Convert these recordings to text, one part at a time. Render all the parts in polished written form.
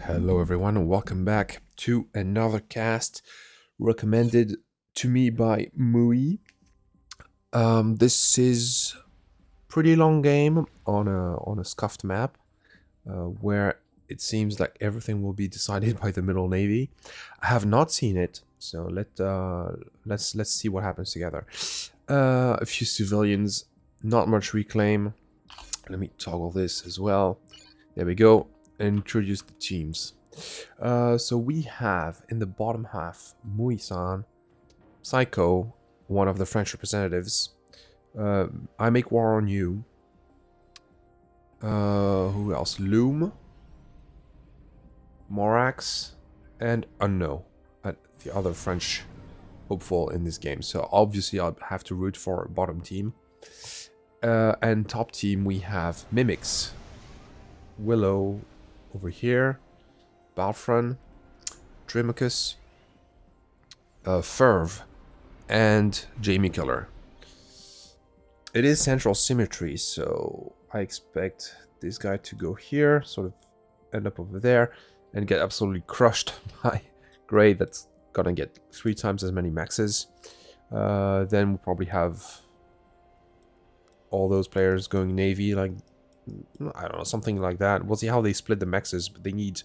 Hello, everyone, and welcome back to another cast recommended to me by Mui. This is pretty long game on a scuffed map, where it seems like everything will be decided by the middle navy. I have not seen it, so let's see what happens together. A few civilians, not much reclaim. Let me toggle this as well. There we go. Introduce the teams. So we have in the bottom half Mui-san, Psycho, one of the French representatives. I make war on you. Who else? Loom, Morax, and Unknown, the other French hopeful in this game. So obviously I'll have to root for bottom team. And top team we have Mimics, Willow over here, Balfron, Trimicus, Ferv, and Jamie Killer. It is central symmetry, so I expect this guy to go here, sort of end up over there, and get absolutely crushed by Grey that's gonna get 3 times as many maxes. Then we'll probably have all those players going Navy, like, I don't know, something like that. We'll see how they split the maxes, but they need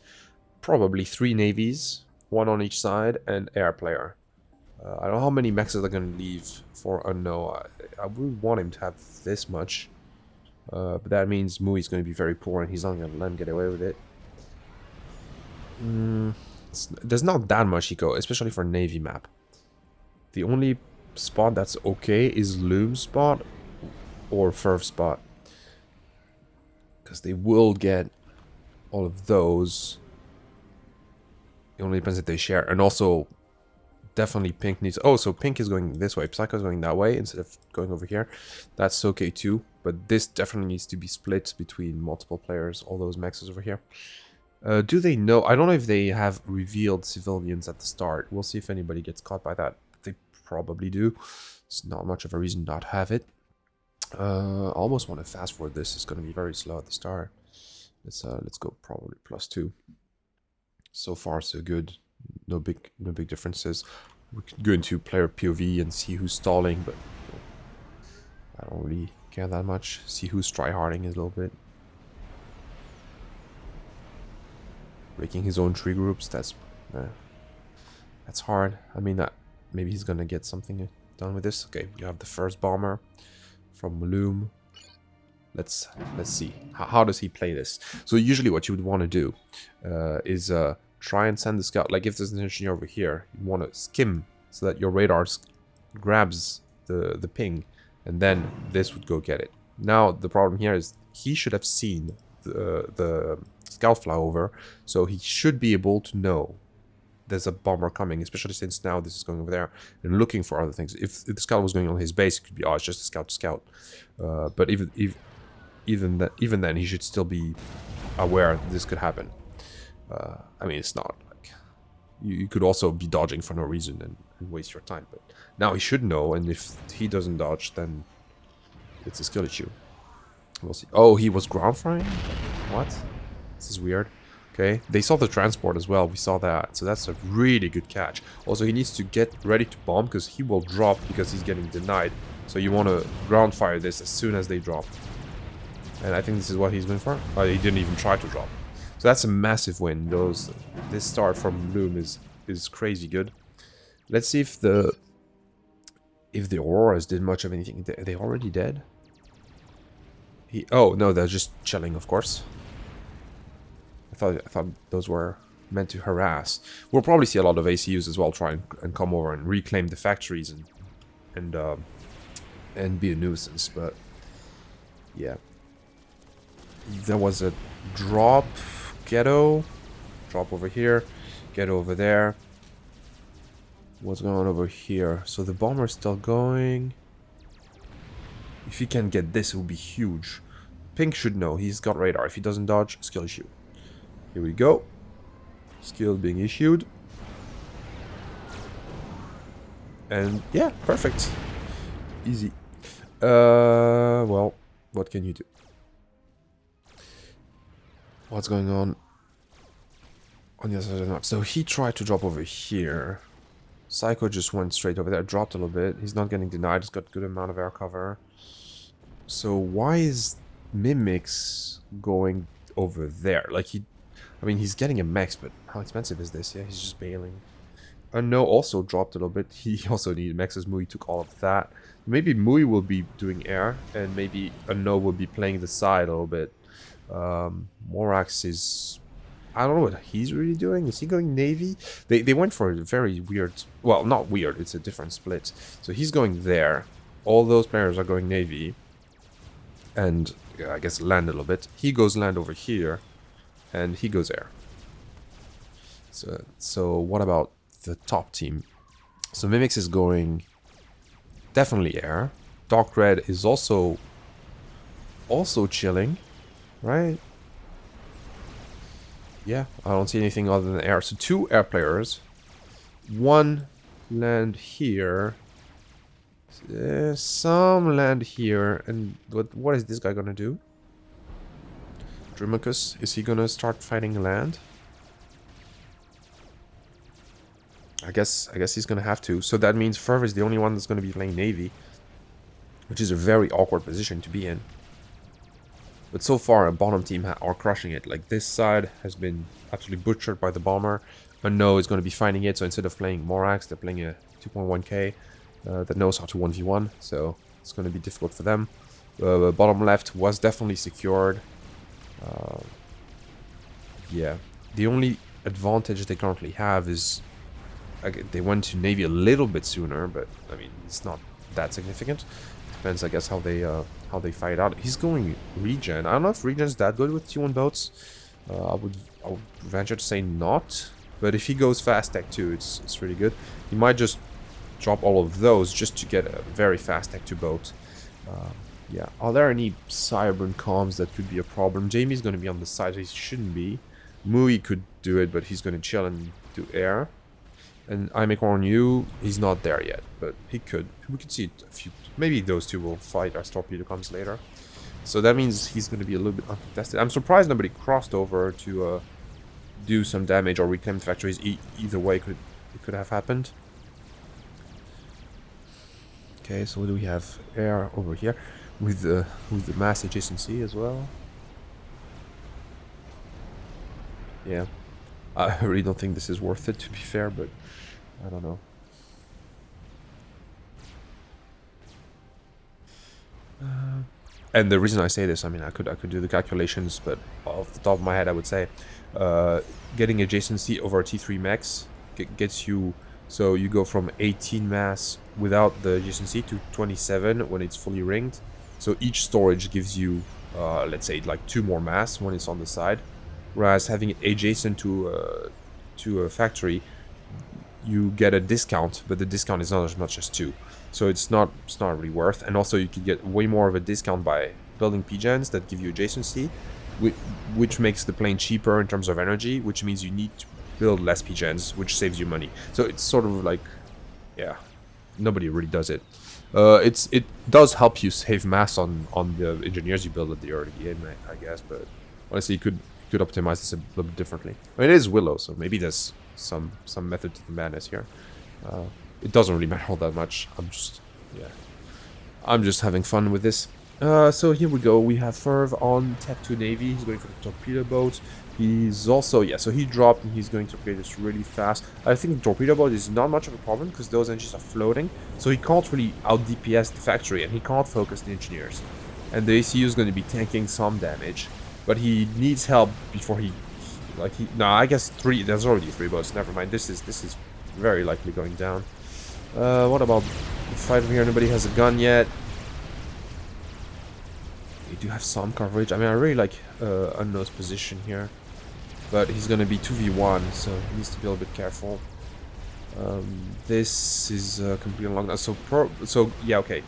probably 3 navies, 1 on each side, and air player. I don't know how many maxes are going to leave for Unknown. I wouldn't want him to have this much. But that means Mui is going to be very poor, and he's not going to let him get away with it. There's not that much eco, especially for a Navy map. The only spot that's okay is Loom spot or Ferv spot. Because they will get all of those. It only depends if they share. And also, definitely Pink needs... Oh, so Pink is going this way. Psycho's going that way instead of going over here. That's okay too. But this definitely needs to be split between multiple players. All those maxes over here. Do they know? I don't know if they have revealed civilians at the start. We'll see if anybody gets caught by that. They probably do. It's not much of a reason not to have it. I almost want to fast forward this. It's going to be very slow at the start. Let's go probably +2. So far so good. No big differences. We could go into player POV and see who's stalling, but I don't really care that much. See who's tryharding a little bit. Breaking his own tree groups, that's hard. I mean, maybe he's gonna get something done with this. Okay, you have the first bomber from Loom. Let's see. How does he play this? So usually what you would want to do is try and send the scout. Like if there's an engineer over here, you want to skim so that your radar grabs the ping, and then this would go get it. Now the problem here is he should have seen the scout fly over, so he should be able to know there's a bomber coming, especially since now this is going over there and looking for other things. If the scout was going on his base, it could be, oh, it's just a scout to scout. But even then, he should still be aware this could happen. I mean, it's not like you could also be dodging for no reason and waste your time. But now he should know, and if he doesn't dodge, then it's a skill issue. We'll see. Oh, he was ground flying? What? This is weird. Okay, they saw the transport as well. We saw that, so that's a really good catch. Also, he needs to get ready to bomb because he will drop because he's getting denied. So you want to ground fire this as soon as they drop. And I think this is what he's going for. Oh, he didn't even try to drop. So that's a massive win. This start from Loom is crazy good. Let's see if the Auroras did much of anything. Are they already dead? Oh no, they're just chilling, of course. I thought those were meant to harass. We'll probably see a lot of ACUs as well try and come over and reclaim the factories and be a nuisance. But yeah, there was a drop. Ghetto, drop over here, ghetto over there. What's going on over here? So the bomber's still going. If he can get this, it will be huge. Pink should know. He's got radar. If he doesn't dodge, skill issue. Here we go. Skill being issued. And yeah, perfect. Easy. Well, what can you do? What's going on? On the other side of the map. So he tried to drop over here. Psycho just went straight over there, dropped a little bit. He's not getting denied, he's got good amount of air cover. So why is Mimics going over there? Like I mean, he's getting a mech, but how expensive is this? Yeah, he's just bailing. No also dropped a little bit. He also needed mechs as Mui took all of that. Maybe Mui will be doing air, and maybe No will be playing the side a little bit. Morax is... I don't know what he's really doing. Is he going Navy? They went for a very weird... Well, not weird. It's a different split. So he's going there. All those players are going Navy. And yeah, I guess land a little bit. He goes land over here. And he goes air. So what about the top team? So Mimics is going definitely air. Dark Red is also chilling. Right? Yeah, I don't see anything other than air. So 2 air players. 1 land here. Some land here. And what is this guy gonna do? Drimacus, is he gonna start fighting land? I guess he's gonna have to. So that means Ferv is the only one that's gonna be playing Navy. Which is a very awkward position to be in. But so far, a bottom team are crushing it. Like, this side has been absolutely butchered by the bomber. No is going to be finding it, so instead of playing Morax, they're playing a 2.1k that knows how to 1v1. So it's going to be difficult for them. Bottom left was definitely secured. Yeah, the only advantage they currently have is they went to Navy a little bit sooner, but I mean, it's not that significant. Depends, I guess, how they fight out. He's going regen. I don't know if regen's that good with T1 boats. I would venture to say not. But if he goes fast tech 2, it's really good. He might just drop all of those just to get a very fast tech 2 boat. Yeah. Are there any Cyber comms that could be a problem? Jamie's going to be on the side, so he shouldn't be. Mui could do it, but he's going to chill and do air. And I make on you, he's not there yet, but he could. We could see a few. Maybe those 2 will fight as torpedo comes later. So that means he's going to be a little bit uncontested. I'm surprised nobody crossed over to do some damage or reclaim the factories. Either way, it could have happened. Okay, so what do we have? Air over here with the mass adjacency as well. Yeah, I really don't think this is worth it, to be fair, but I don't know. And the reason I say this, I mean, I could do the calculations, but off the top of my head, I would say getting adjacency over T3 max gets you, so you go from 18 mass without the adjacency to 27 when it's fully ringed. So each storage gives you, let's say, like 2 more mass when it's on the side, whereas having it adjacent to a factory, you get a discount, but the discount is not as much as 2. So it's not really worth. And also you could get way more of a discount by building PGens that give you adjacency, which makes the plane cheaper in terms of energy, which means you need to build less PGens, which saves you money. So it's sort of like, yeah, nobody really does it. It does help you save mass on the engineers you build at the early game, I guess, but honestly you could optimize this a little bit differently. I mean, it is Willow, so maybe there's some method to the madness here. It doesn't really matter all that much. I'm just having fun with this. So here we go. We have Ferv on Tech 2 Navy. He's going for the torpedo boat. He's also, yeah, so he dropped and he's going to play this really fast. I think the torpedo boat is not much of a problem because those engines are floating. So he can't really out DPS the factory and he can't focus the engineers. And the ACU is going to be tanking some damage. But he needs help before no, I guess 3, there's already 3 boats. Never mind. This is very likely going down. What about the fight over here? Nobody has a gun yet. We do have some coverage. I mean, I really like Unknown's position here. But he's going to be 2v1, so he needs to be a little bit careful. This is completely unlocked now. So, yeah, okay.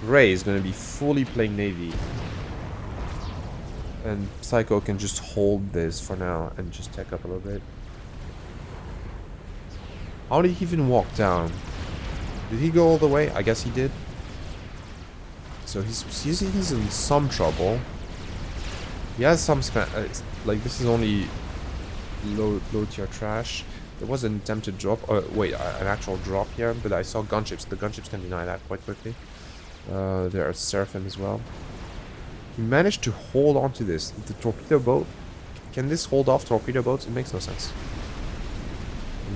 Ray is going to be fully playing Navy. And Psycho can just hold this for now and just tech up a little bit. How did he even walk down? Did he go all the way? I guess he did. So he's in some trouble. He has some like this is only low tier trash. There was an attempted drop. Wait, an actual drop here, but I saw gunships. The gunships can deny that quite quickly. There are Seraphim as well. He managed to hold on to this. The torpedo boat. Can this hold off torpedo boats? It makes no sense.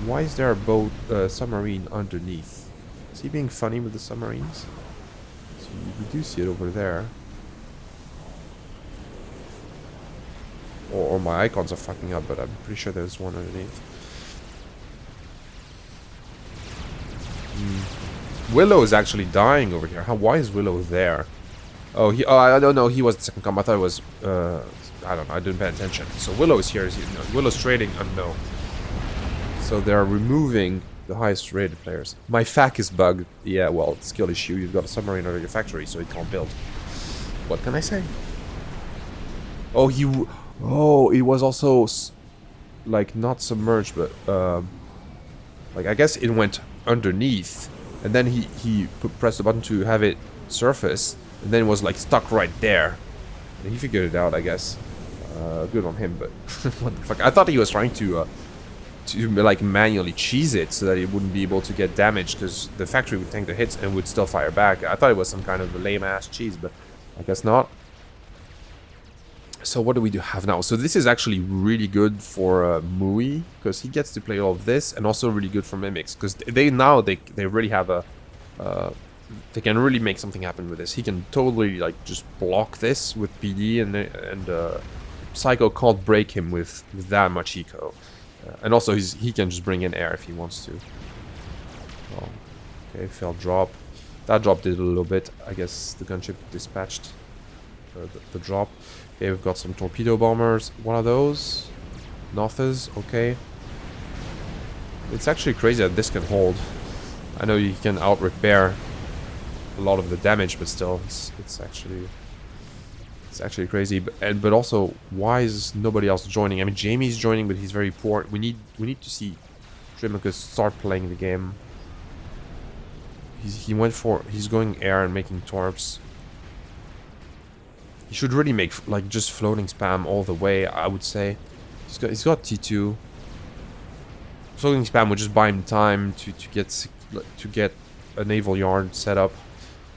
Why is there a boat, submarine underneath? Is he being funny with the submarines? So we do see it over there. Or my icons are fucking up, but I'm pretty sure there's one underneath. Willow is actually dying over here. Why is Willow there? Oh, I don't know. He was the second comp. I thought it was. I don't know. I didn't pay attention. So Willow is here. Willow's trading unknown. So they're removing the highest rated players. My FAC is bugged. Yeah, well, skill issue. You've got a submarine under your factory, so it can't build. What can I say? Oh, it was also like not submerged, but like I guess it went underneath, and then he pressed the button to have it surface, and then it was like stuck right there. And he figured it out, I guess. Good on him, but what the fuck? I thought he was trying to like manually cheese it so that it wouldn't be able to get damaged, because the factory would tank the hits and would still fire back. I thought it was some kind of a lame ass cheese, but I guess not. So what do we have now? So this is actually really good for Mui, because he gets to play all of this, and also really good for Mimics, because they really have a they can really make something happen with this. He can totally like just block this with PD, and Psycho can't break him with that much eco, and also he can just bring in air if he wants to. Oh, okay, failed drop. That drop did a little bit. I guess the gunship dispatched the drop. Okay, we've got some torpedo bombers. One of those. Nothers, okay. It's actually crazy that this can hold. I know you can out-repair a lot of the damage, but still, it's actually crazy. But also, why is nobody else joining? I mean, Jamie's joining, but he's very poor. We need to see Trimicus start playing the game. He's going air and making torps. He should really make like just floating spam all the way, I would say. He's got T2. Floating spam would just buy him time to get a naval yard set up.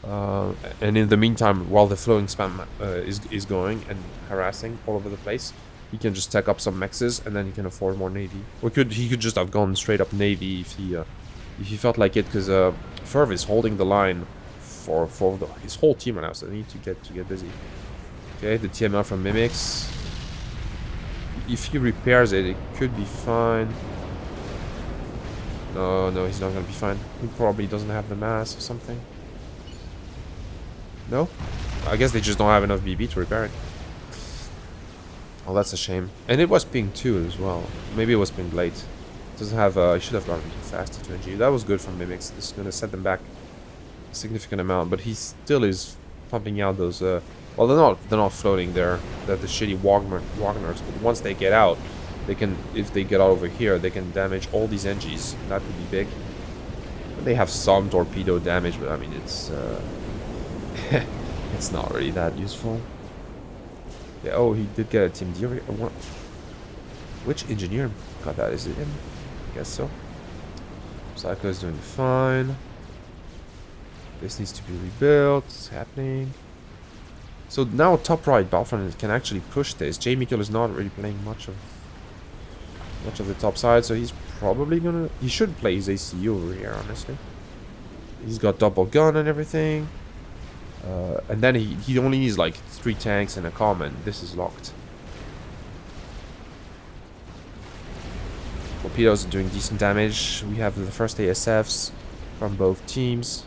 And in the meantime, while the floating spam is going and harassing all over the place, he can just tech up some mexes, and then he can afford more navy. Or he could just have gone straight up navy if he felt like it, because Ferv is holding the line for his whole team right now, so they need to get busy. Okay, the TML from Mimics. If he repairs it, it could be fine. No, he's not gonna be fine. He probably doesn't have the mass or something. No? I guess they just don't have enough BB to repair it. Oh, that's a shame. And it was ping 2 as well. Maybe it was ping late. It doesn't have, I should have gotten faster to NG. That was good from Mimics. This is gonna set them back a significant amount, but he still is pumping out those, well, they're not floating. They're the shitty Wagners. But once they get out, they can, if they get out over here, they can damage all these NGs. That would be big. They have some torpedo damage, but I mean it's it's not really that useful. Yeah. Oh, he did get a Team D. Which engineer got that? Is it him? I guess so. Psycho is doing fine. This needs to be rebuilt. It's happening. So now top right, Battlefront can actually push this. Jamie Kill is not really playing much of the top side, so he's probably gonna... He should play his ACU over here, honestly. He's got double gun and everything. And then he only needs like 3 tanks and a common. This is locked. Torpedoes are doing decent damage. We have the first ASFs from both teams.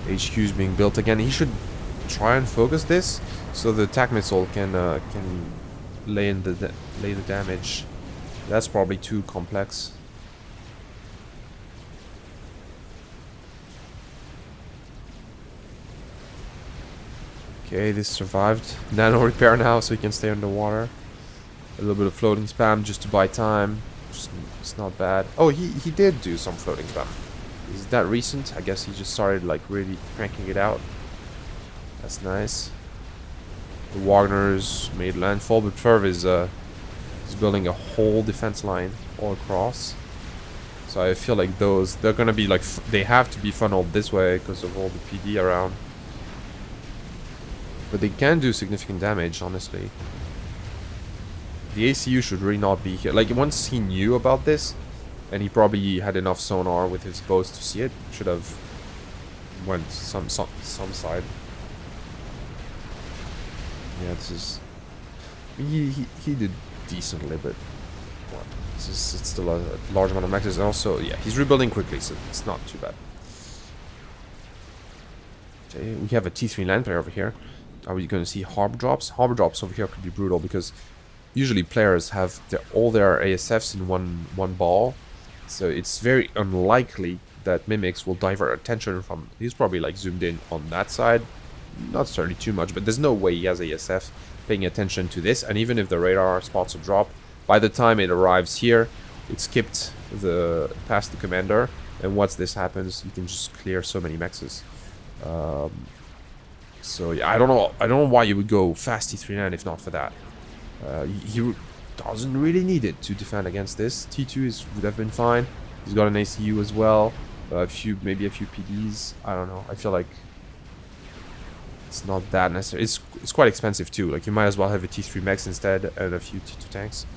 HQ is being built again. He should try and focus this so the attack missile can lay the damage. That's probably too complex. Okay, this survived. Nano repair now, so he can stay underwater. A little bit of floating spam just to buy time. It's not bad. Oh, he did do some floating spam. Is that recent? I guess he just started like really cranking it out. That's nice. The Wagners made landfall, but FAF is building a whole defense line all across. So I feel like they're gonna be like, they have to be funneled this way because of all the PD around. But they can do significant damage, honestly. The ACU should really not be here. Like, once he knew about this, and he probably had enough sonar with his boats to see it, should have went some side. Yeah, this is... He did decently, but... What? It's still a large amount of maxes. And also, yeah, he's rebuilding quickly, so it's not too bad. Okay, we have a T3 land player over here. Are we going to see harbor drops? Harbor drops over here could be brutal, because usually players have all their ASFs in one ball. So it's very unlikely that Mimics will divert attention from... He's probably like zoomed in on that side. Not necessarily too much, but there's no way he has ASF paying attention to this. And even if the radar spots a drop, by the time it arrives here, it skipped past the commander. And once this happens, you can just clear so many mexes. So yeah, I don't know why you would go fast T3-9 if not for that. He doesn't really need it to defend against this. T2 would have been fine. He's got an ACU as well. Maybe a few PDs. I don't know. I feel like it's not that necessary. It's quite expensive too. Like, you might as well have a T3 mechs instead and a few T2 tanks.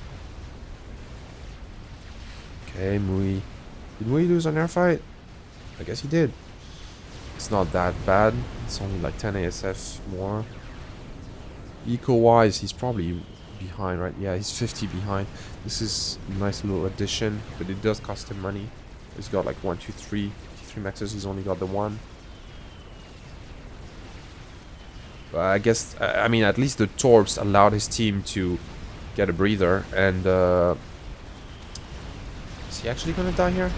Okay, Mui. Did Mui lose an airfight? I guess he did. It's not that bad. It's only like 10 ASF more. Eco-wise, he's probably behind, right? Yeah, he's 50 behind. This is a nice little addition, but it does cost him money. He's got like 1, 2, 3 T3 maxes. He's only got the one. I guess, I mean, at least the Torps allowed his team to get a breather. And is he actually gonna die here?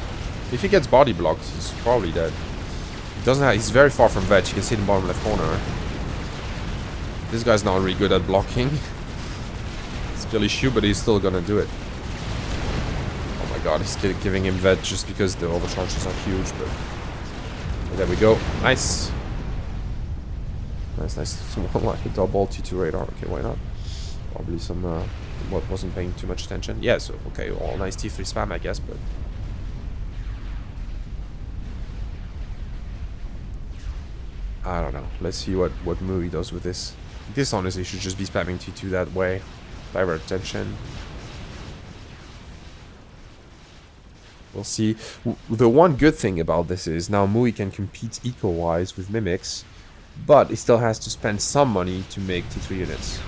If he gets body blocked, he's probably dead. He doesn't have, he's very far from veg. You can see it in the bottom left corner. This guy's not really good at blocking. Skill issue, but he's still gonna do it. Oh my god, he's giving him veg just because the overcharges are huge. But there we go. Nice. Nice. Like a double T2 radar. Okay, why not? Probably some what wasn't paying too much attention. Yeah, so okay, all nice T3 spam, I guess, but I don't know. Let's see what Mui does with this. This honestly should just be spamming T2 that way. Divert attention. We'll see. The one good thing about this is now Mui can compete eco-wise with Mimics, but he still has to spend some money to make T3 units.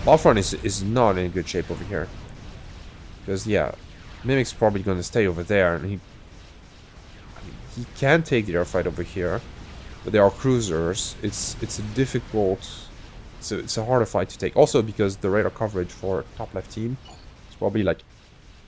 Battlefront is not in good shape over here. Because, yeah, Mimic's probably going to stay over there, and he can take the airfight over here, but there are cruisers. It's a difficult... It's a harder fight to take. Also because the radar coverage for top left team is probably like...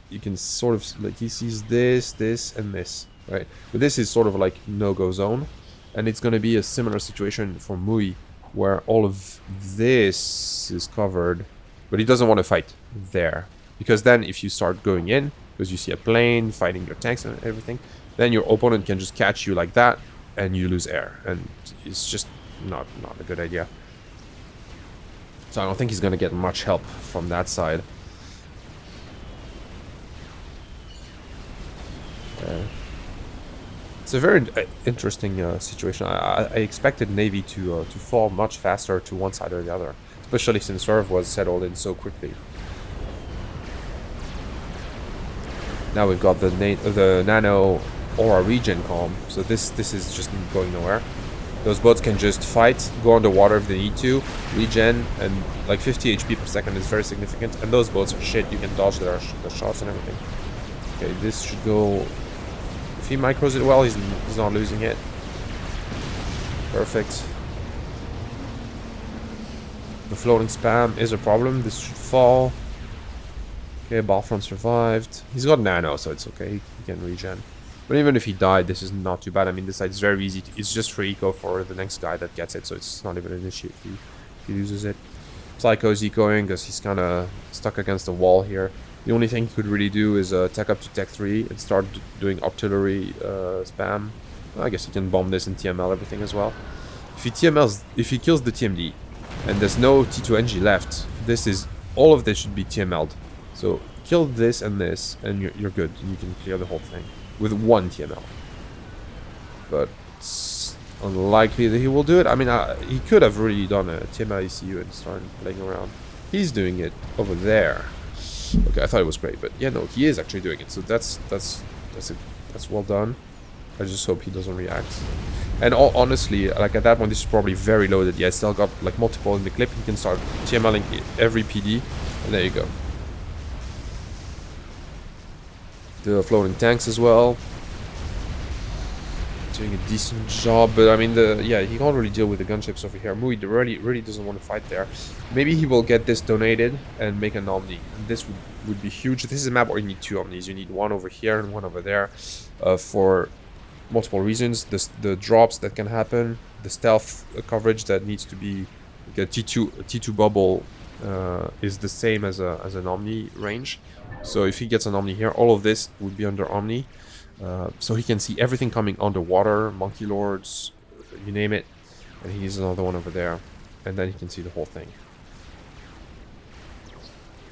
You can sort of... Like, he sees this, and this, right? But this is sort of like no-go zone. And it's going to be a similar situation for Mui, where all of this is covered, but he doesn't want to fight there. Because then if you start going in, because you see a plane fighting your tanks and everything, then your opponent can just catch you like that, and you lose air. And it's just not a good idea. So I don't think he's going to get much help from that side. It's a very interesting situation. I expected Navy to fall much faster to one side or the other, especially since FAF was settled in so quickly. Now we've got the Nano Aura regen column, so this is just going nowhere. Those boats can just fight, go underwater if they need to, regen, and like 50 HP per second is very significant. And those boats are shit. You can dodge their shots and everything. Okay, this should go. If he micros it well, he's not losing it. Perfect. The floating spam is a problem. This should fall. Okay, Battlefront survived. He's got nano, so it's okay. He can regen. But even if he died, this is not too bad. I mean, this side is very easy. It's just free eco for the next guy that gets it, so it's not even an issue if he loses it. Psycho is ecoing because he's kind of stuck against the wall here. The only thing he could really do is tech up to tech 3 and start doing artillery spam. Well, I guess he can bomb this and TML everything as well. If he kills the TMD, And there's no T2NG left. This is... all of this should be TML'd. So kill this, and you're good. You can clear the whole thing with one TML. But it's unlikely that he will do it. I mean, he could have really done a TML ECU and started playing around. He's doing it over there. Okay, I thought it was great, but yeah, no, he is actually doing it. So that's well done. I just hope he doesn't react. And honestly, like at that point, this is probably very loaded. Yeah, still got like multiple in the clip. You can start TMLing every PD, and there you go. The floating tanks as well. Doing a decent job, but I mean, yeah, he can't really deal with the gunships over here. Mui really doesn't want to fight there. Maybe he will get this donated and make an Omni. And this would be huge. This is a map where you need two Omnis. You need one over here and one over there for multiple reasons. The drops that can happen, the stealth coverage that needs to be... like a T2 bubble is the same as an Omni range. So if he gets an Omni here, all of this would be under Omni. So he can see everything coming underwater, Monkey Lords, you name it. And he needs another one over there. And then he can see the whole thing.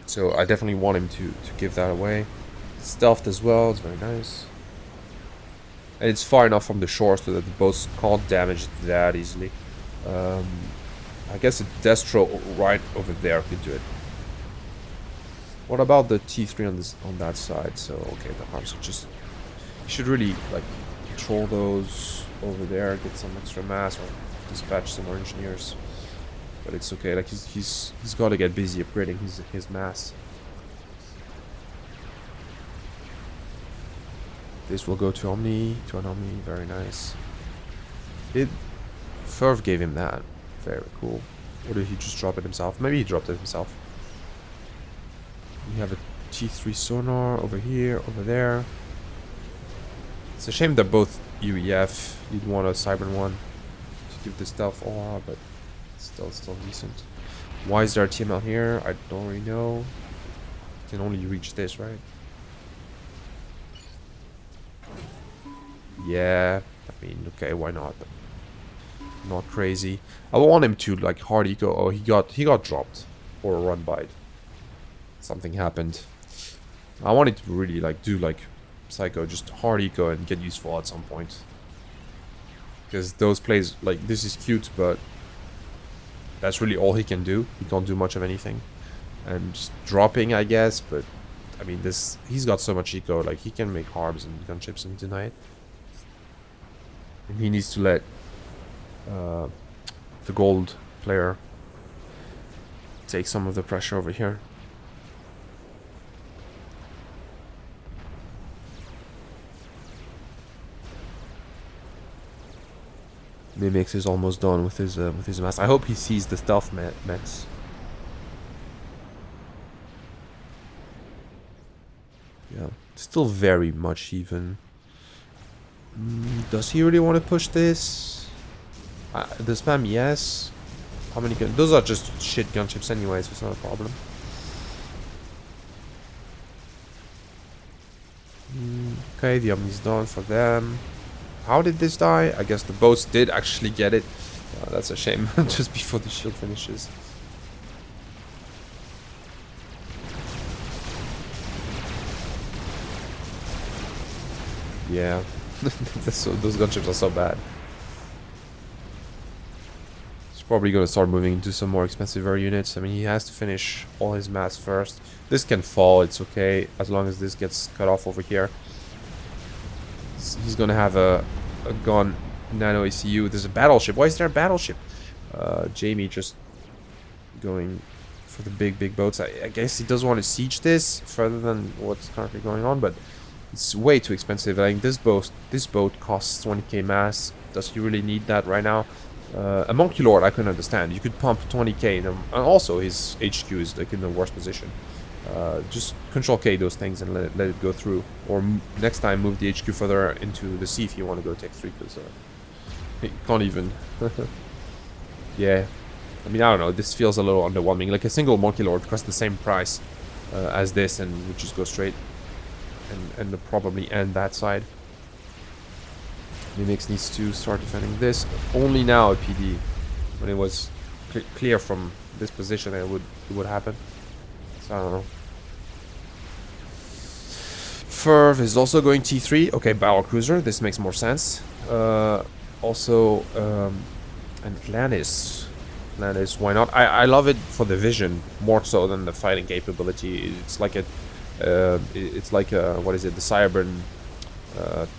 So I definitely want him to give that away. Stealthed as well, it's very nice. And it's far enough from the shore so that the boats can't damage it that easily. I guess a Destro right over there could do it. What about the T3 on that side? So okay, the harms are just... you should really like control those over there, get some extra mass, or dispatch some more engineers. But it's okay. Like he's got to get busy upgrading his mass. This will go to Omni, an Omni. Very nice. FAF gave him that. Very cool. Or did he just drop it himself? Maybe he dropped it himself. We have a T3 sonar over here, over there. It's a shame they're both UEF. You'd want a Cyber one to give the stealth aura, but still decent. Why is there a TML here? I don't really know. You can only reach this, right? Yeah, I mean, okay, why not? But not crazy. I want him to like hard eco. Oh, he got dropped or a run bite. Something happened. I wanted to really like do like Psycho, just hard eco and get useful at some point. Because those plays, like, this is cute, but that's really all he can do. He can't do much of anything. And just dropping, I guess, but I mean, he's got so much eco, like he can make harbs and gunships and deny it. And he needs to let the gold player take some of the pressure over here. Mimix is almost done with his mass. I hope he sees the stealth mechs. Yeah, still very much even. Does he really want to push this? The spam, yes. How many gun? Those are just shit gunships anyway, so it's not a problem. Okay, the Omni's done for them. How did this die? I guess the boats did actually get it. That's a shame. Just before the shield finishes. Yeah. Those gunships are so bad. He's probably going to start moving into some more expensive air units. I mean, he has to finish all his mass first. This can fall, it's okay. As long as this gets cut off over here. He's gonna have a gun nano ECU. There's a battleship. Why is there a battleship? Jamie just going for the big boats. I guess he does want to siege this further than what's currently going on, but it's way too expensive. I think this boat costs 20k mass. Does he really need that right now? A Monkey Lord I can understand. You could pump 20k, and also his HQ is like in the worst position. Just control K those things and let it go through. Or next time move the HQ further into the sea if you want to go take 3, because you can't even. Yeah, I mean, I don't know, this feels a little underwhelming. Like a single Monkey Lord costs the same price as this, and would just go straight and probably end that side. Mimix needs to start defending this. Only now a PD, when it was clear from this position, it would happen. So I don't know. FAF is also going T3. Okay, battle cruiser. This makes more sense. Also, and Atlantis. Atlantis, why not? I love it for the vision more so than the fighting capability. It's like a, what is it? The Cyber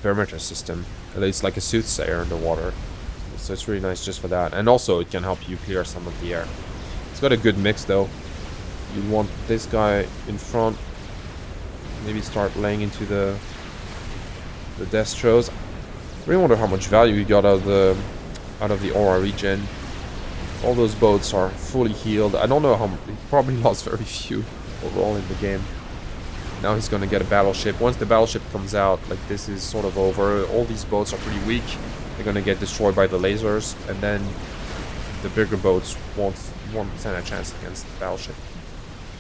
perimeter system. It's like a soothsayer in the water. So it's really nice just for that. And also, it can help you clear some of the air. It's got a good mix though. You want this guy in front. Maybe start laying into the Destros. I really wonder how much value you got out of the aura regen. All those boats are fully healed. I don't know how. He probably lost very few overall in the game. Now he's gonna get a battleship. Once the battleship comes out, like this is sort of over. All these boats are pretty weak. They're gonna get destroyed by the lasers, and then the bigger boats won't stand a chance against the battleship.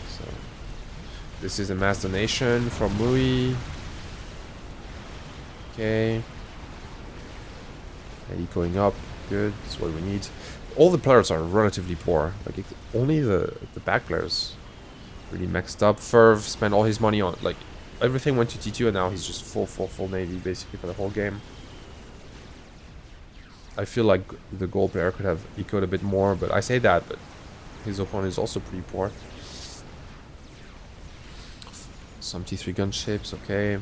So this is a mass donation from Mui. Okay. Yeah, going up. Good. That's what we need. All the players are relatively poor. Like only the back players really maxed up. FAF spent all his money on like everything went to T2, and now he's just full navy basically for the whole game. I feel like the gold player could have ecoed a bit more, but I say that, but his opponent is also pretty poor. Some T3 gunships, okay.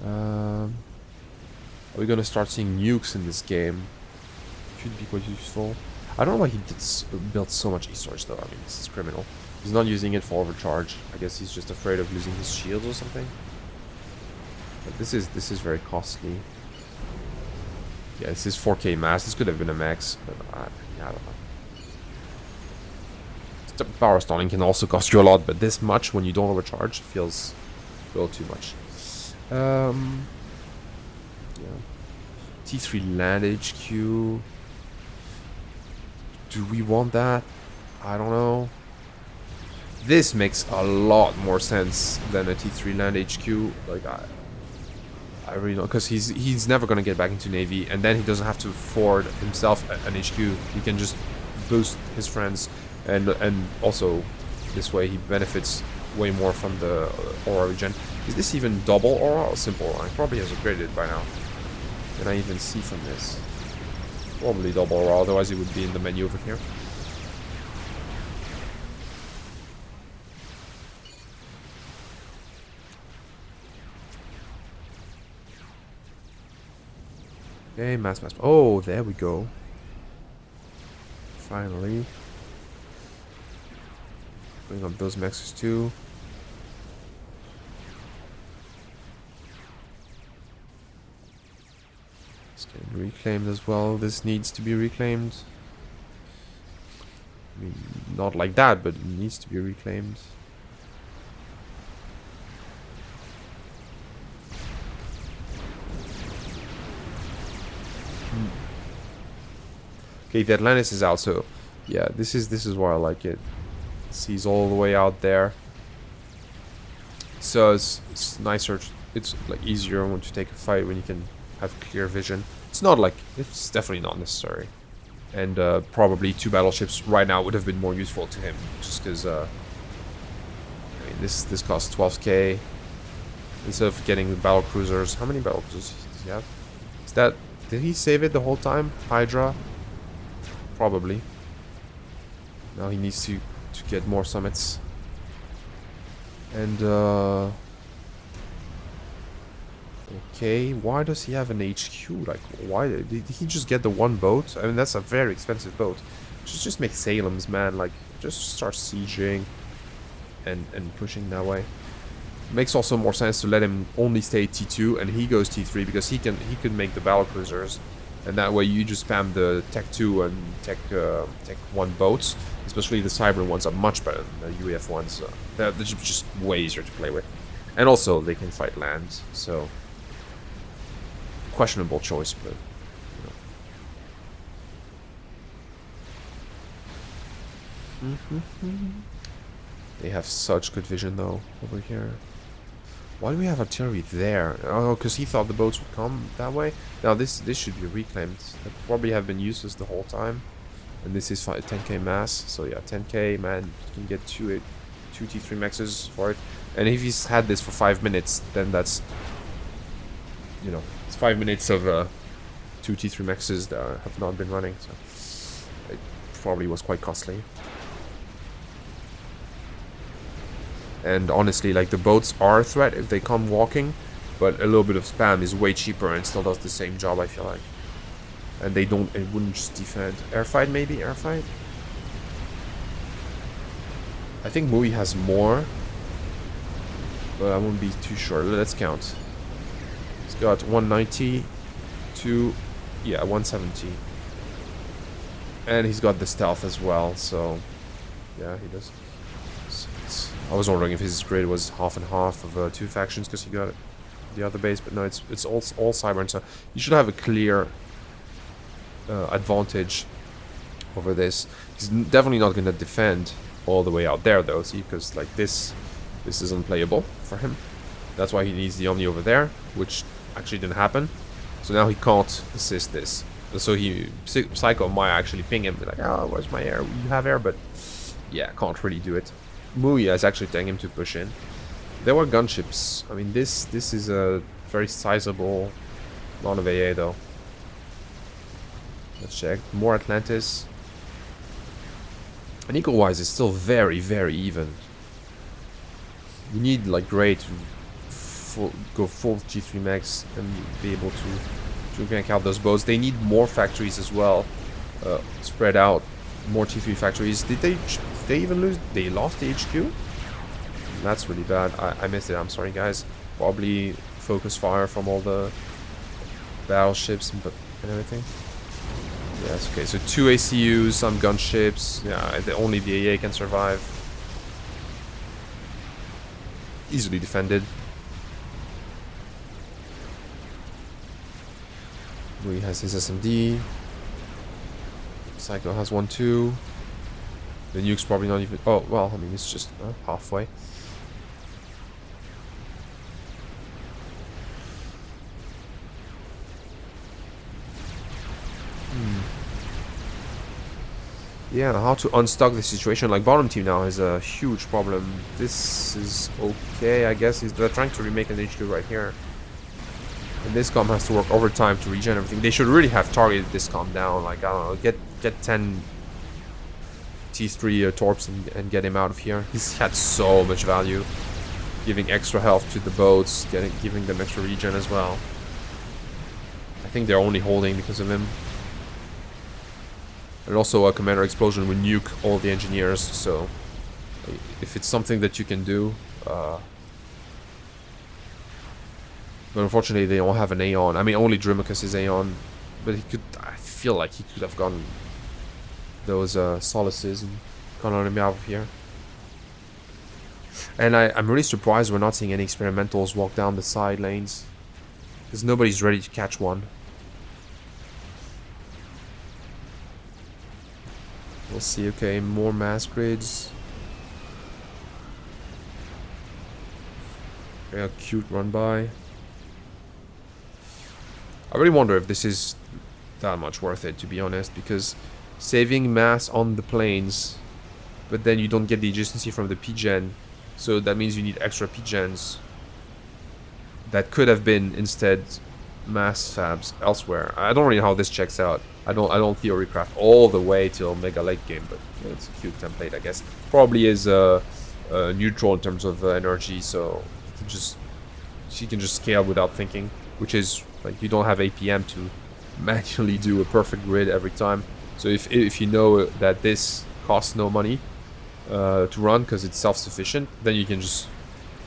Are we gonna start seeing nukes in this game? Should be quite useful. I don't know why he built so much E-storage though. I mean, this is criminal. He's not using it for overcharge. I guess he's just afraid of losing his shields or something. But this is very costly. Yeah, this is 4K mass. This could have been a max, but yeah, I don't know. Power stalling can also cost you a lot, but this much when you don't overcharge feels a little too much. Yeah. T3 land HQ. Do we want that? I don't know. This makes a lot more sense than a T3 land HQ. Like I really don't, because he's never gonna get back into Navy, and then he doesn't have to forward himself an HQ. He can just boost his friends, and also this way he benefits way more from the aura regen. Is this even double aura or simple aura? He probably has upgraded it by now. Can I even see from this? Probably double aura, otherwise it would be in the menu over here. Okay, mass. Oh, there we go. Finally. Bring up those maxes too. It's getting reclaimed as well. This needs to be reclaimed. I mean, not like that, but it needs to be reclaimed. Okay, the Atlantis is out, so yeah, this is why I like it. Sees all the way out there, so it's nicer. It's like easier when to take a fight when you can have clear vision. It's not like it's definitely not necessary, and probably 2 battleships right now would have been more useful to him, just because I mean this costs 12k instead of getting the battle cruisers. How many battle cruisers does he have? Is that, did he save it the whole time? Hydra. Probably. Now he needs to get more summits. And okay, why does he have an HQ? Like, why did he just get the one boat? I mean, that's a very expensive boat. Just make Salem's, man. Like, just start sieging and pushing that way. Makes also more sense to let him only stay T2 and he goes T3, because he could make the battle cruisers. And that way you just spam the Tech 2 and Tech 1 boats. Especially the Cyber ones are much better than the UEF ones. They're just way easier to play with. And also they can fight land, so... questionable choice, but... You know. They have such good vision though, over here. Why do we have artillery there? Oh, because he thought the boats would come that way. Now this should be reclaimed. That probably have been useless the whole time. And this is 10k mass. So yeah, 10k, man, you can get two T3 maxes for it. And if he's had this for 5 minutes, then that's, you know, it's 5 minutes of 2 T3 maxes that have not been running. So it probably was quite costly. And honestly, like, the boats are a threat if they come walking, but a little bit of spam is way cheaper and still does the same job, I feel like. And it wouldn't just defend. Airfight, maybe? Airfight? I think Mui has more, but I won't be too sure. Let's count. He's got 190 to, yeah, 170. And he's got the stealth as well, so yeah, he does. I was wondering if his grid was half and half of 2 factions because he got the other base, but no, it's all Cybern, so you should have a clear advantage over this. He's definitely not going to defend all the way out there though, see, because like this is unplayable for him. That's why he needs the Omni over there, which actually didn't happen. So now he can't assist this. So Psycho might actually ping him, be like, oh, where's my air? You have air, but yeah, can't really do it. Mui is actually telling him to push in. There were gunships. I mean, this is a very sizable amount of AA though. Let's check. More Atlantis. And equal-wise, it's still very, very even. You need like Grey to go full G3 max and be able to gank out those boats. They need more factories as well, spread out. More T3 factories. Did they even lose? They lost the HQ? That's really bad. I missed it. I'm sorry, guys. Probably focus fire from all the battleships and everything. Yes, okay. So 2 ACUs, some gunships. Yeah, only the AA can survive. Easily defended. He has his SMD. Psycho has 1 too. The nuke's probably not even... Oh, well, I mean, it's just halfway. Yeah, how to unstuck the situation. Like, bottom team now has a huge problem. This is okay, I guess. They're trying to remake an HQ right here. And this com has to work overtime to regen everything. They should really have targeted this com down. Like, I don't know, get 10 T3 torps and get him out of here. He's had so much value. Giving extra health to the boats, giving them extra regen as well. I think they're only holding because of him. And also a commander explosion would nuke all the engineers, so if it's something that you can do, but unfortunately they don't have an Aeon. I mean, only Drimacus is Aeon, but he could, I feel like he could have gotten those solaces and gone him out of here. And I'm really surprised we're not seeing any experimentals walk down the side lanes, because nobody's ready to catch one. We'll see. Okay, more mass grids. Okay, a cute run by. I really wonder if this is that much worth it, to be honest, because saving mass on the planes, but then you don't get the adjacency from the P-Gen, so that means you need extra P-Gens that could have been instead mass fabs elsewhere. I don't really know how this checks out. I don't theory craft all the way till mega late game, but yeah, it's a cute template, I guess. Probably is neutral in terms of energy, so she can just scale without thinking, which is like you don't have APM to manually do a perfect grid every time. So if you know that this costs no money to run because it's self-sufficient, then you can just,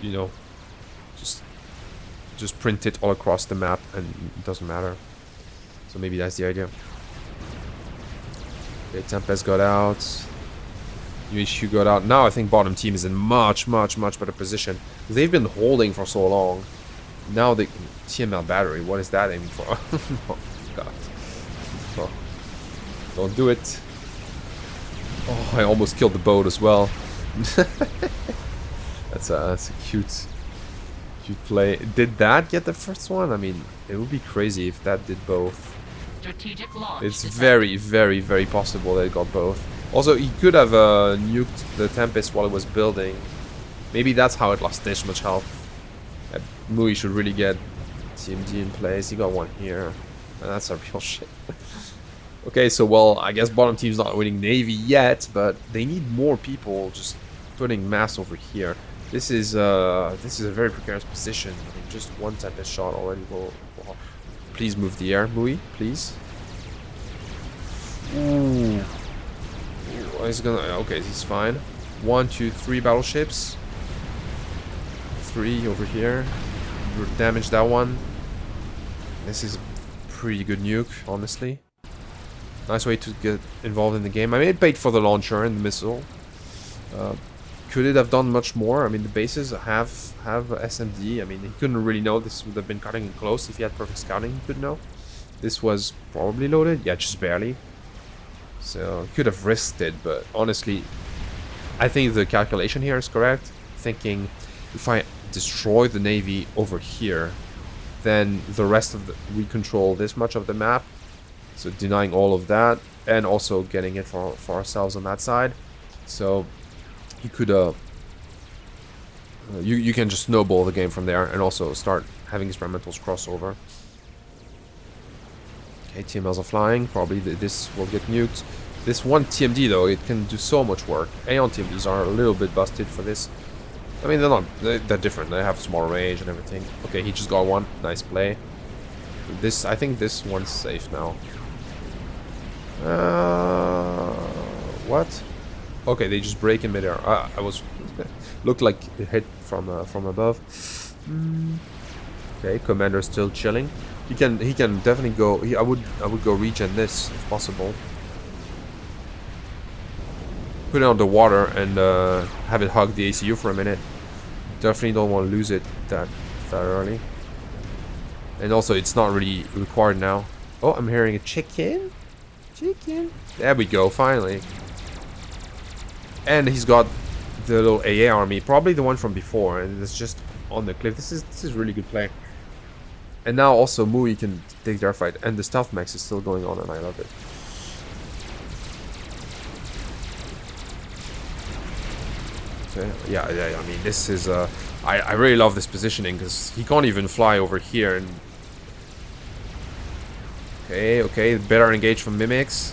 you know, just print it all across the map and it doesn't matter. So maybe that's the idea. Okay, Tempest got out. UHQ got out. Now I think bottom team is in much better position. They've been holding for so long. Now they... TML battery, what is that aiming for? Oh, God. Oh, don't do it. Oh, I almost killed the boat as well. That's a cute play. Did that get the first one? I mean, it would be crazy if that did both. Strategic launch. It's very, very, very possible they got both. Also, he could have nuked the Tempest while it was building. Maybe that's how it lost this much health. Mui should really get TMD in place. He got one here. And that's a real shit. Okay, so well, I guess bottom team's not winning Navy yet, but they need more people just putting mass over here. This is a very precarious position. I mean, just one Tempest shot already will. Please move the air, Mui, please. Ooh. He's gonna. Okay, he's fine. 1, 2, 3 battleships. 3 over here. Damage that one. This is a pretty good nuke, honestly. Nice way to get involved in the game. I mean, it paid for the launcher and the missile. Could it have done much more? I mean, the bases have SMD. I mean, he couldn't really know. This would have been cutting it close. If he had perfect scouting, he could know. This was probably loaded. Yeah, just barely. So, he could have risked it, but honestly, I think the calculation here is correct. Thinking, if I destroy the Navy over here, then the rest of we control this much of the map. So, denying all of that, and also getting it for ourselves on that side. So, you could you can just snowball the game from there and also start having experimentals crossover. Okay, TMLs are flying. Probably this will get nuked. This one TMD though, it can do so much work. Aeon TMDs are a little bit busted for this. I mean, they're different. They have smaller range and everything. Okay, he just got one. Nice play. I think this one's safe now. What? Okay, they just break in midair. I was looked like it hit from above. Okay, commander's still chilling. He can definitely go. I would go regen this if possible. Put it on the water and have it hug the ACU for a minute. Definitely don't want to lose it that early. And also, it's not really required now. Oh, I'm hearing a chicken. Chicken. There we go. Finally. And he's got the little AA army, probably the one from before, and it's just on the cliff. This is really good play. And now also Mui can take their fight, and the stealth max is still going on, and I love it. Okay, yeah. I mean, this is I really love this positioning because he can't even fly over here. And okay, better engage from mimics,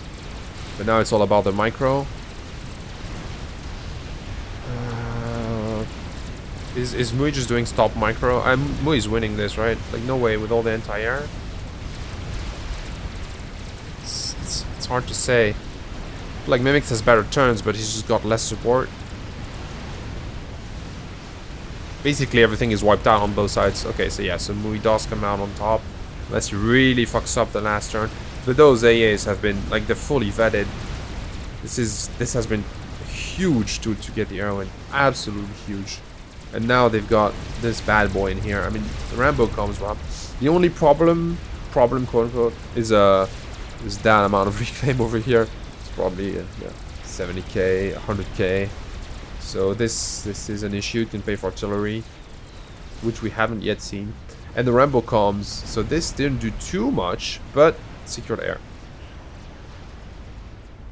but now it's all about the micro. Is Mui just doing stop micro? Mui's winning this, right? Like, no way, with all the anti-air. It's hard to say. Like, Mimics has better turns, but he's just got less support. Basically, everything is wiped out on both sides. Okay, so yeah, so Mui does come out on top. Unless he really fucks up the last turn. But those AAs have been, like, they're fully vetted. This has been huge to get the air win. Absolutely huge. And now they've got this bad boy in here. I mean, the Rambo comes up. The only problem, quote unquote, is that amount of reclaim over here. It's probably 70k, 100k. So this is an issue. It can pay for artillery, which we haven't yet seen. And the Rambo comes. So this didn't do too much, but secured air.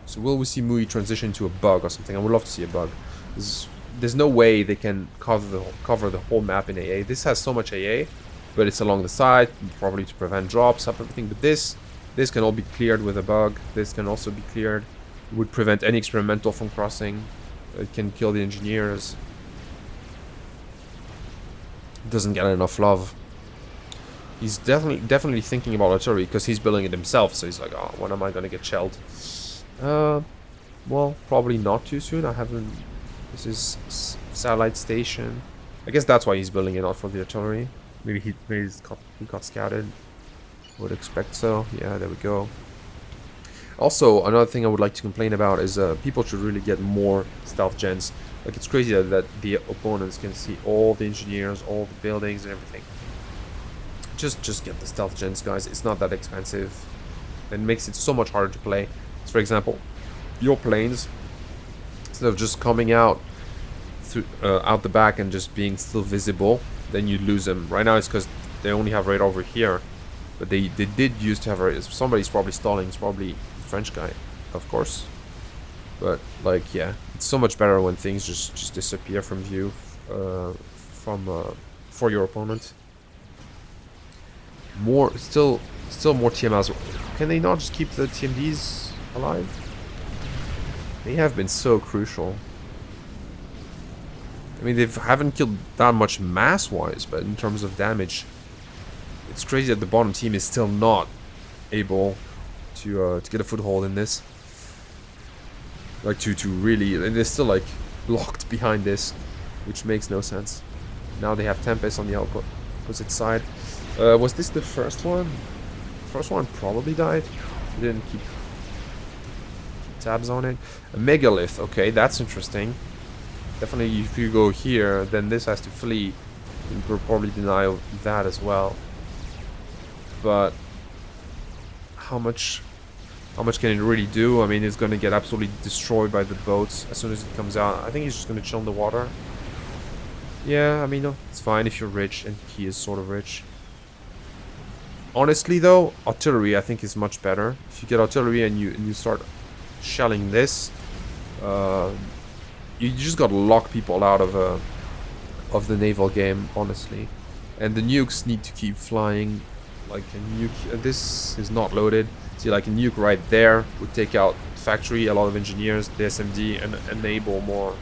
So will we see Mui transition to a bug or something? I would love to see a bug. There's no way they can cover the whole map in AA. This has so much AA, but it's along the side, probably to prevent drops up everything. But this can all be cleared with a bug. This can also be cleared. It would prevent any experimental from crossing. It can kill the engineers. It doesn't get enough love. He's definitely thinking about artillery because he's building it himself. So he's like, oh, when am I gonna get shelled? Well, probably not too soon. I haven't. This is satellite station. I guess that's why he's building it, not for the artillery. Maybe he got scouted. Would expect so. Yeah, there we go. Also, another thing I would like to complain about is people should really get more stealth gens. Like, it's crazy that the opponents can see all the engineers, all the buildings and everything. Just get the stealth gens, guys. It's not that expensive. It makes it so much harder to play. So, for example, your planes, instead of just coming out through out the back and just being still visible, then you lose them. Right now it's because they only have radar over here, But they did used to have a... Somebody's probably stalling. It's probably the French guy, of course. But, like, yeah. It's so much better when things just disappear from view for your opponent. Still more TMLs. Can they not just keep the TMDs alive? They have been so crucial. I mean, they haven't killed that much mass-wise, but in terms of damage, it's crazy that the bottom team is still not able to get a foothold in this. Like, to really... They're still, like, locked behind this, which makes no sense. Now they have Tempest on the opposite side. Was this the first one? First one probably died. He didn't keep tabs on it. A megalith, okay, that's interesting. Definitely, if you go here, then this has to flee. And we'll probably deny that as well. But how much can it really do? I mean, it's going to get absolutely destroyed by the boats as soon as it comes out. I think he's just going to chill in the water. Yeah, I mean, no, it's fine if you're rich, and he is sort of rich. Honestly, though, artillery I think is much better. If you get artillery and you start shelling this, you just gotta lock people out of the naval game, honestly. And the nukes need to keep flying. Like a nuke, this is not loaded. See, like a nuke right there would take out factory, a lot of engineers, the SMD, and enable more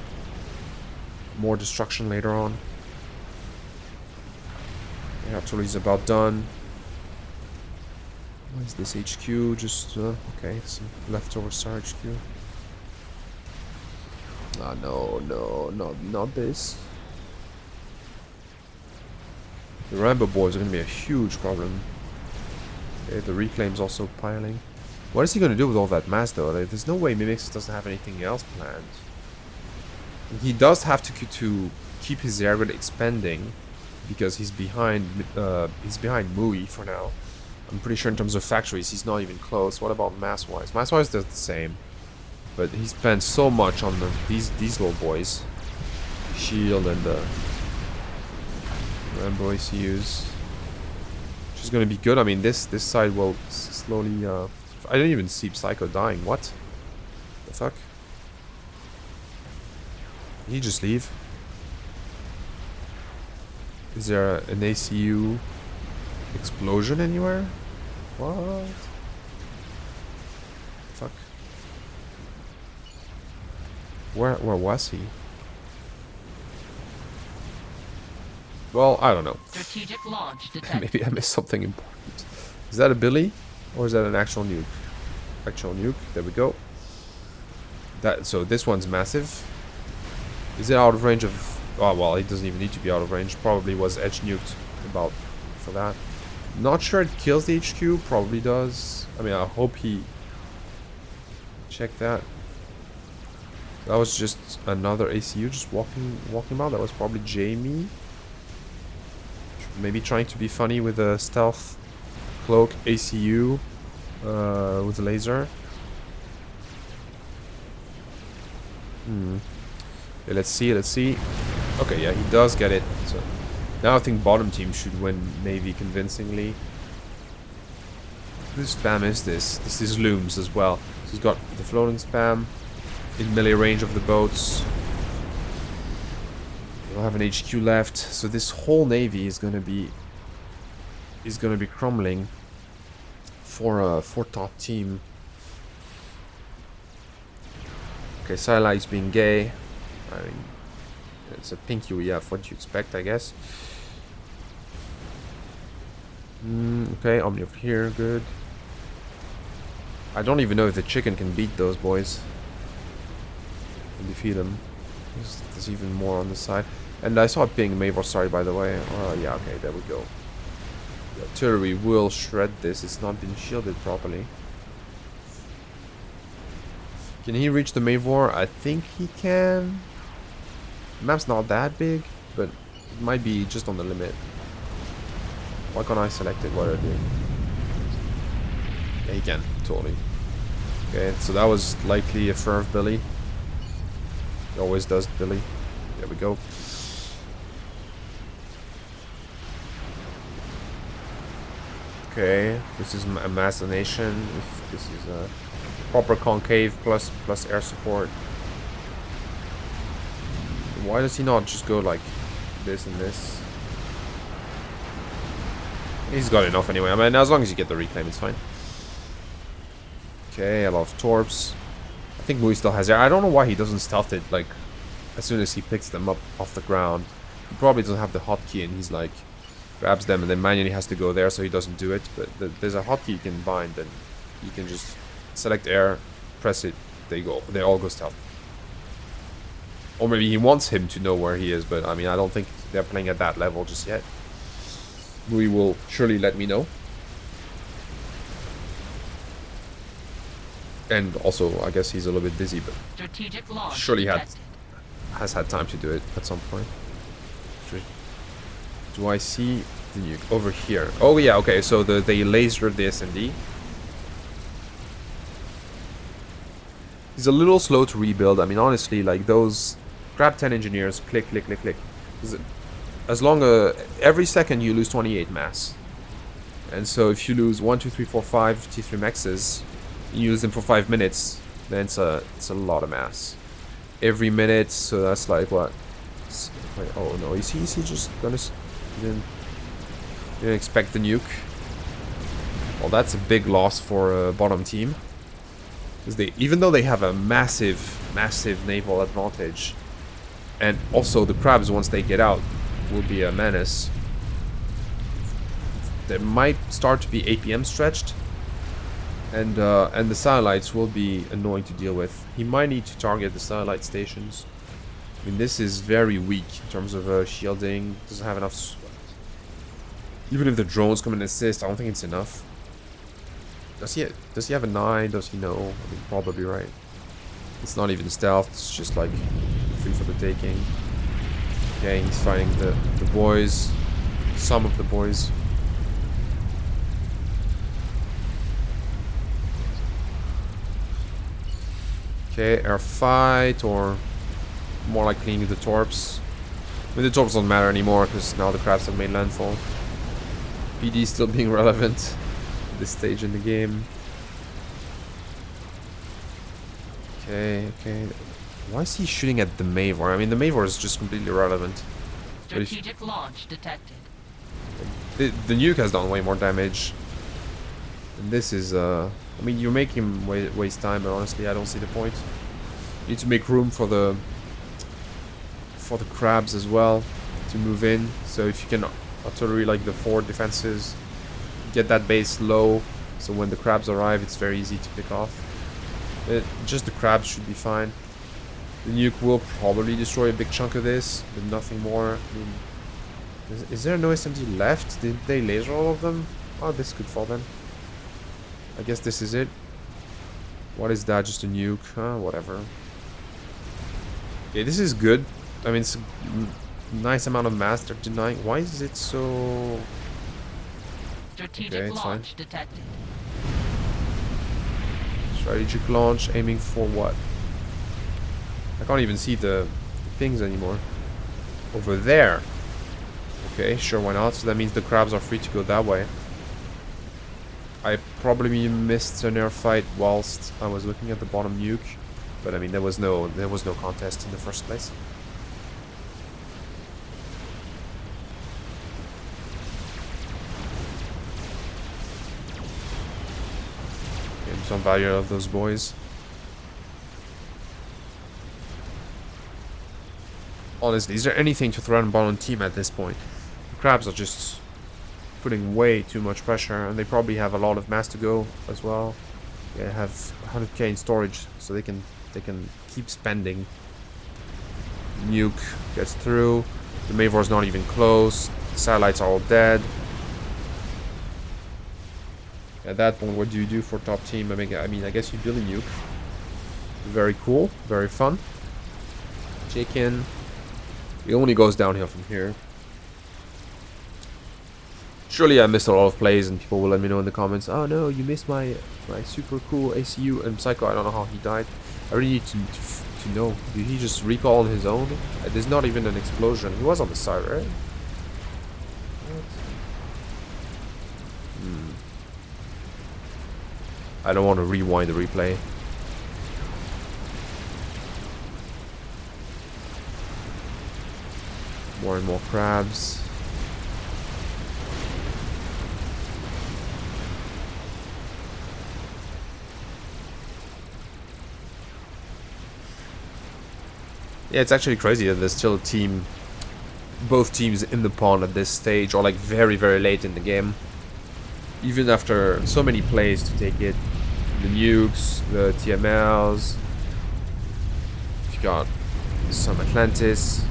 destruction later on. Yeah, artillery's about done. What is this HQ? Just okay, some leftover star HQ. Ah, no, not this. The Rambo boys are gonna be a huge problem. Okay, the reclaim's also piling. What is he gonna do with all that mass though? Like, there's no way Mimix doesn't have anything else planned. He does have to keep his air raid expanding because he's behind Mui for now. I'm pretty sure in terms of factories he's not even close. What about mass-wise? Mass-wise does the same. But he spends so much on these little boys. Shield and the Rambo ECUs. Which is gonna be good. I mean this side will slowly I didn't even see Psycho dying. What? The fuck? Did he just leave? Is there an ACU explosion anywhere? What? Fuck. Where was he? Well, I don't know. Strategic launch detected. Maybe I missed something important. Is that a Billy? Or is that an actual nuke? Actual nuke. There we go. So this one's massive. Is it out of range of... Oh, well, it doesn't even need to be out of range. Probably was edge nuked about for that. Not sure it kills the HQ. Probably does. I mean, I hope he... Check that. That was just another ACU just walking about. That was probably Jamie. Maybe trying to be funny with a stealth cloak ACU with a laser. Okay, let's see. Okay, yeah, he does get it. So now I think bottom team should win Navy convincingly. Whose spam is this? This is Looms as well. So he's got the floating spam in melee range of the boats. We'll have an HQ left, so this whole navy is gonna be crumbling for top team. Okay, Sila is being gay. I mean, it's a pink UEF. What do you expect, I guess? Okay, Omni over here, good. I don't even know if the chicken can beat those boys and defeat them. There's even more on this side. And I saw it being Mavor, sorry, by the way. Yeah, okay, there we go. The artillery will shred this. It's not been shielded properly. Can he reach the Mavor? I think he can. The map's not that big, but it might be just on the limit. Why can't I select it? What are they doing? Yeah, he can. Totally. Okay, so that was likely a FAF Billy. It always does, Billy. There we go. Okay, this is a mass donation. If this is a proper concave plus air support. Why does he not just go like this and this? He's got enough anyway. I mean, as long as you get the reclaim, it's fine. Okay, a lot of torps. I think Mui still has air. I don't know why he doesn't stealth it, like, as soon as he picks them up off the ground. He probably doesn't have the hotkey, and he's like, grabs them, and then manually has to go there, so he doesn't do it. But there's a hotkey you can bind, and you can just select air, press it, they all go stealth. Or maybe he wants him to know where he is, but I mean, I don't think they're playing at that level just yet. Mui will surely let me know. And also, I guess he's a little bit busy, but surely has had time to do it at some point. Do I see the nuke over here? Oh yeah, okay, so they lasered the SMD. He's a little slow to rebuild. I mean, honestly, like those grab 10 engineers, click. As long as every second you lose 28 mass. And so if you lose 1, 2, 3, 4, 5 T3 maxes, you use them for 5 minutes, then it's a lot of mass. Every minute, so that's like what? Wait, oh no, is he just gonna... Didn't expect the nuke. Well, that's a big loss for a bottom team. Because even though they have a massive naval advantage, and also the crabs, once they get out, will be a menace. There might start to be APM stretched. And the satellites will be annoying to deal with. He might need to target the satellite stations. I mean, this is very weak in terms of shielding. Doesn't have enough. Even if the drones come and assist, I don't think it's enough. Does he have a 9? Does he know? I mean, probably right. It's not even stealth. It's just like free for the taking. Okay, he's fighting the boys. Some of the boys. Okay, air fight, or more like cleaning the torps. I mean, the torps don't matter anymore because now the crabs have made landfall. PD still being relevant at this stage in the game. Okay. Why is he shooting at the Mavor? I mean, the Mavor is just completely irrelevant. Strategic launch detected. The nuke has done way more damage. And this is, I mean, you make him waste time, but honestly, I don't see the point. You need to make room for the crabs as well to move in. So if you can artillery like the forward defenses, get that base low, so when the crabs arrive, it's very easy to pick off. Just the crabs should be fine. The nuke will probably destroy a big chunk of this, but nothing more. I mean, is there no SMG left? Did they laser all of them? Oh, this could fall then. I guess this is it. What is that? Just a nuke? Whatever. Okay, this is good. I mean, it's a nice amount of mass they're denying. Why is it so... Strategic launch detected. Strategic launch, aiming for what? I can't even see the things anymore. Over there. Okay, sure, why not? So that means the crabs are free to go that way. I probably missed an air fight whilst I was looking at the bottom nuke, but I mean there was no contest in the first place. Getting some value out of those boys. Honestly, is there anything to threaten bottom team at this point? The crabs are just putting way too much pressure, and they probably have a lot of mass to go as well. They have 100k in storage, so they can keep spending. Nuke gets through. The Mavor is not even close. The satellites are all dead. At that point, what do you do for top team? I mean, I guess you build a nuke. Very cool, very fun. Chicken. It only goes downhill from here. Surely I missed a lot of plays, and people will let me know in the comments. Oh no, you missed my super cool ACU and Psycho. I don't know how he died. I really need to know. Did he just recall on his own? There's not even an explosion. He was on the side, right? What? I don't want to rewind the replay. More and more crabs. Yeah, it's actually crazy that there's still a team, both teams in the pond at this stage, or like very, very late in the game. Even after so many plays to take it. The nukes, the TMLs. You got some Atlantis,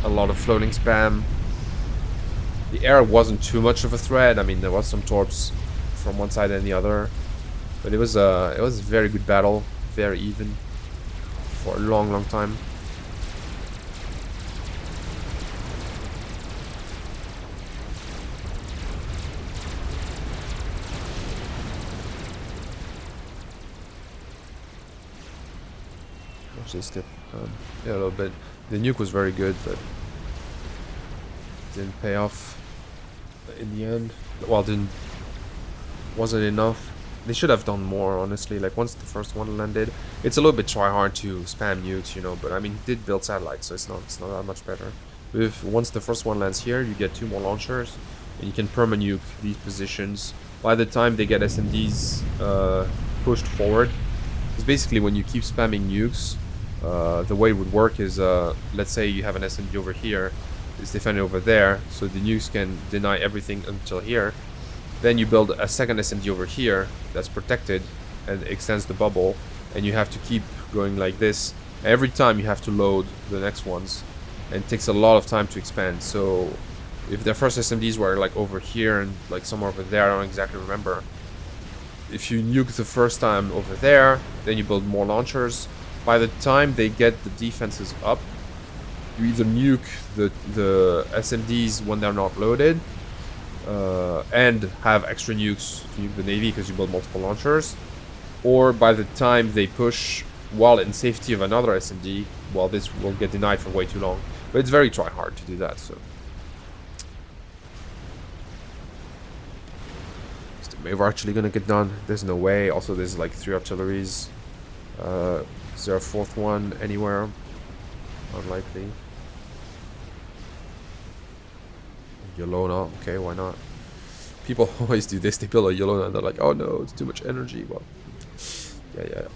a lot of floating spam. The air wasn't too much of a threat. I mean, there was some torps from one side and the other. But it was a very good battle, very even for a long, long time. Just get yeah, a little bit. The nuke was very good, but didn't pay off in the end. Well, wasn't enough. They should have done more, honestly. Like once the first one landed, it's a little bit try hard to spam nukes, you know. But I mean, he did build satellites, so it's not that much better. If once the first one lands here, you get 2 more launchers, and you can perma nuke these positions. By the time they get SMDs pushed forward, because basically when you keep spamming nukes. The way it would work is, let's say you have an SMD over here, it's defended over there, so the nukes can deny everything until here. Then you build a second SMD over here that's protected and extends the bubble, and you have to keep going like this. Every time you have to load the next ones, and it takes a lot of time to expand. So if their first SMDs were like over here and like somewhere over there, I don't exactly remember. If you nuke the first time over there, then you build more launchers. By the time they get the defenses up, you either nuke the SMDs when they're not loaded, and have extra nukes to nuke the Navy because you build multiple launchers, or by the time they push while in safety of another SMD, well, this will get denied for way too long. But it's very try hard to do that, so. Is the Maver actually gonna get done? There's no way. Also, there's like 3 artilleries. Is there a 4th one anywhere? Unlikely. Yolona, okay, why not? People always do this, they build a Yolona and they're like, oh no, it's too much energy. Well, yeah.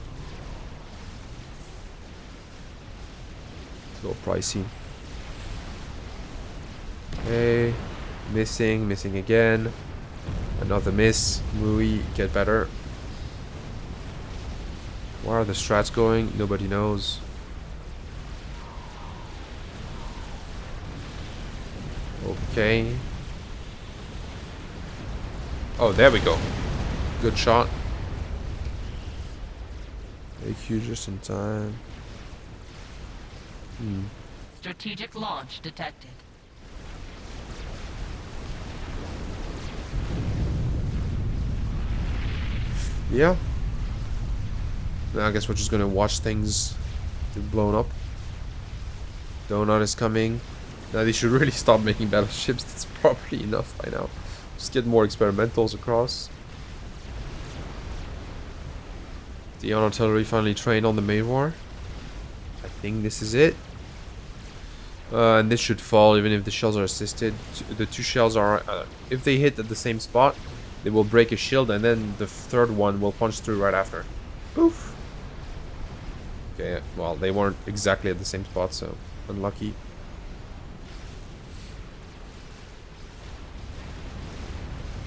It's a little pricey. Okay, missing again. Another miss. Mui, get better. Where are the strats going? Nobody knows. Okay. Oh, there we go. Good shot. AQ just in time. Strategic launch detected. Yeah. I guess we're just gonna watch things get blown up. Donut is coming. Now they should really stop making battleships. That's probably enough by now. Just get more experimentals across. The artillery finally trained on the Maywar. I think this is it. And this should fall even if the shells are assisted. The 2 shells are, if they hit at the same spot, they will break a shield, and then the 3rd one will punch through right after. Poof. Okay, well, they weren't exactly at the same spot, so unlucky.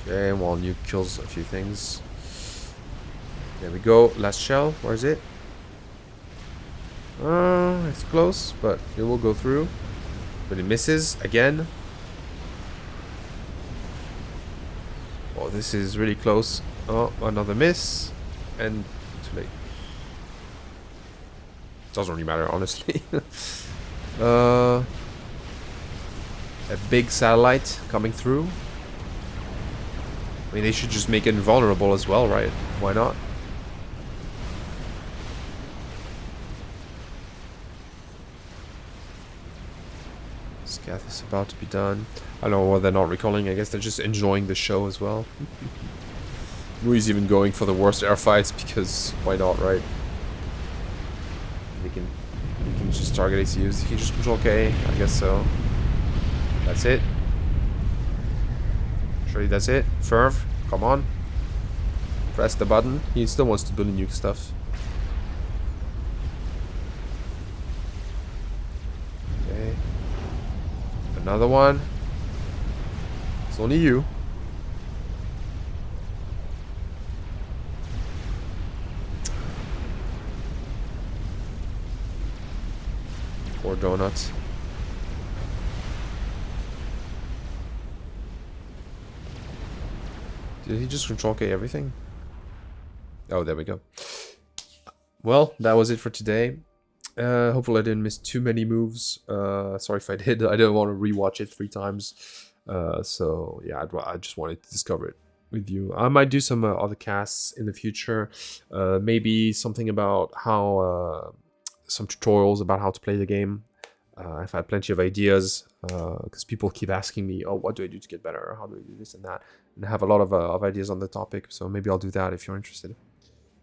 Okay, well, nuke kills a few things. There we go. Last shell. Where is it? It's close, but it will go through. But it misses again. Oh, this is really close. Oh, another miss. And too late. Doesn't really matter, honestly. A big satellite coming through. I mean, they should just make it invulnerable as well, right? Why not? Scath is about to be done. I don't know what they're not recalling. I guess they're just enjoying the show as well. Mui's even going for the worst air fights because why not, right? He can just target ACUs. He can just control K, I guess so. That's it. Surely that's it. Ferv, come on. Press the button. He still wants to build nuke stuff. Okay. Another one. It's only you. Poor donuts. Did he just control K everything? Oh, there we go. Well, that was it for today. Hopefully I didn't miss too many moves. Sorry if I did. I didn't want to rewatch it 3 times. So yeah, I just wanted to discover it with you. I might do some other casts in the future. Maybe something about how some tutorials about how to play the game. I've had plenty of ideas because people keep asking me, oh, what do I do to get better? How do I do this and that? And I have a lot of ideas on the topic, so maybe I'll do that if you're interested.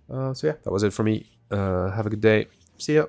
So yeah, that was it for me. Have a good day. See ya.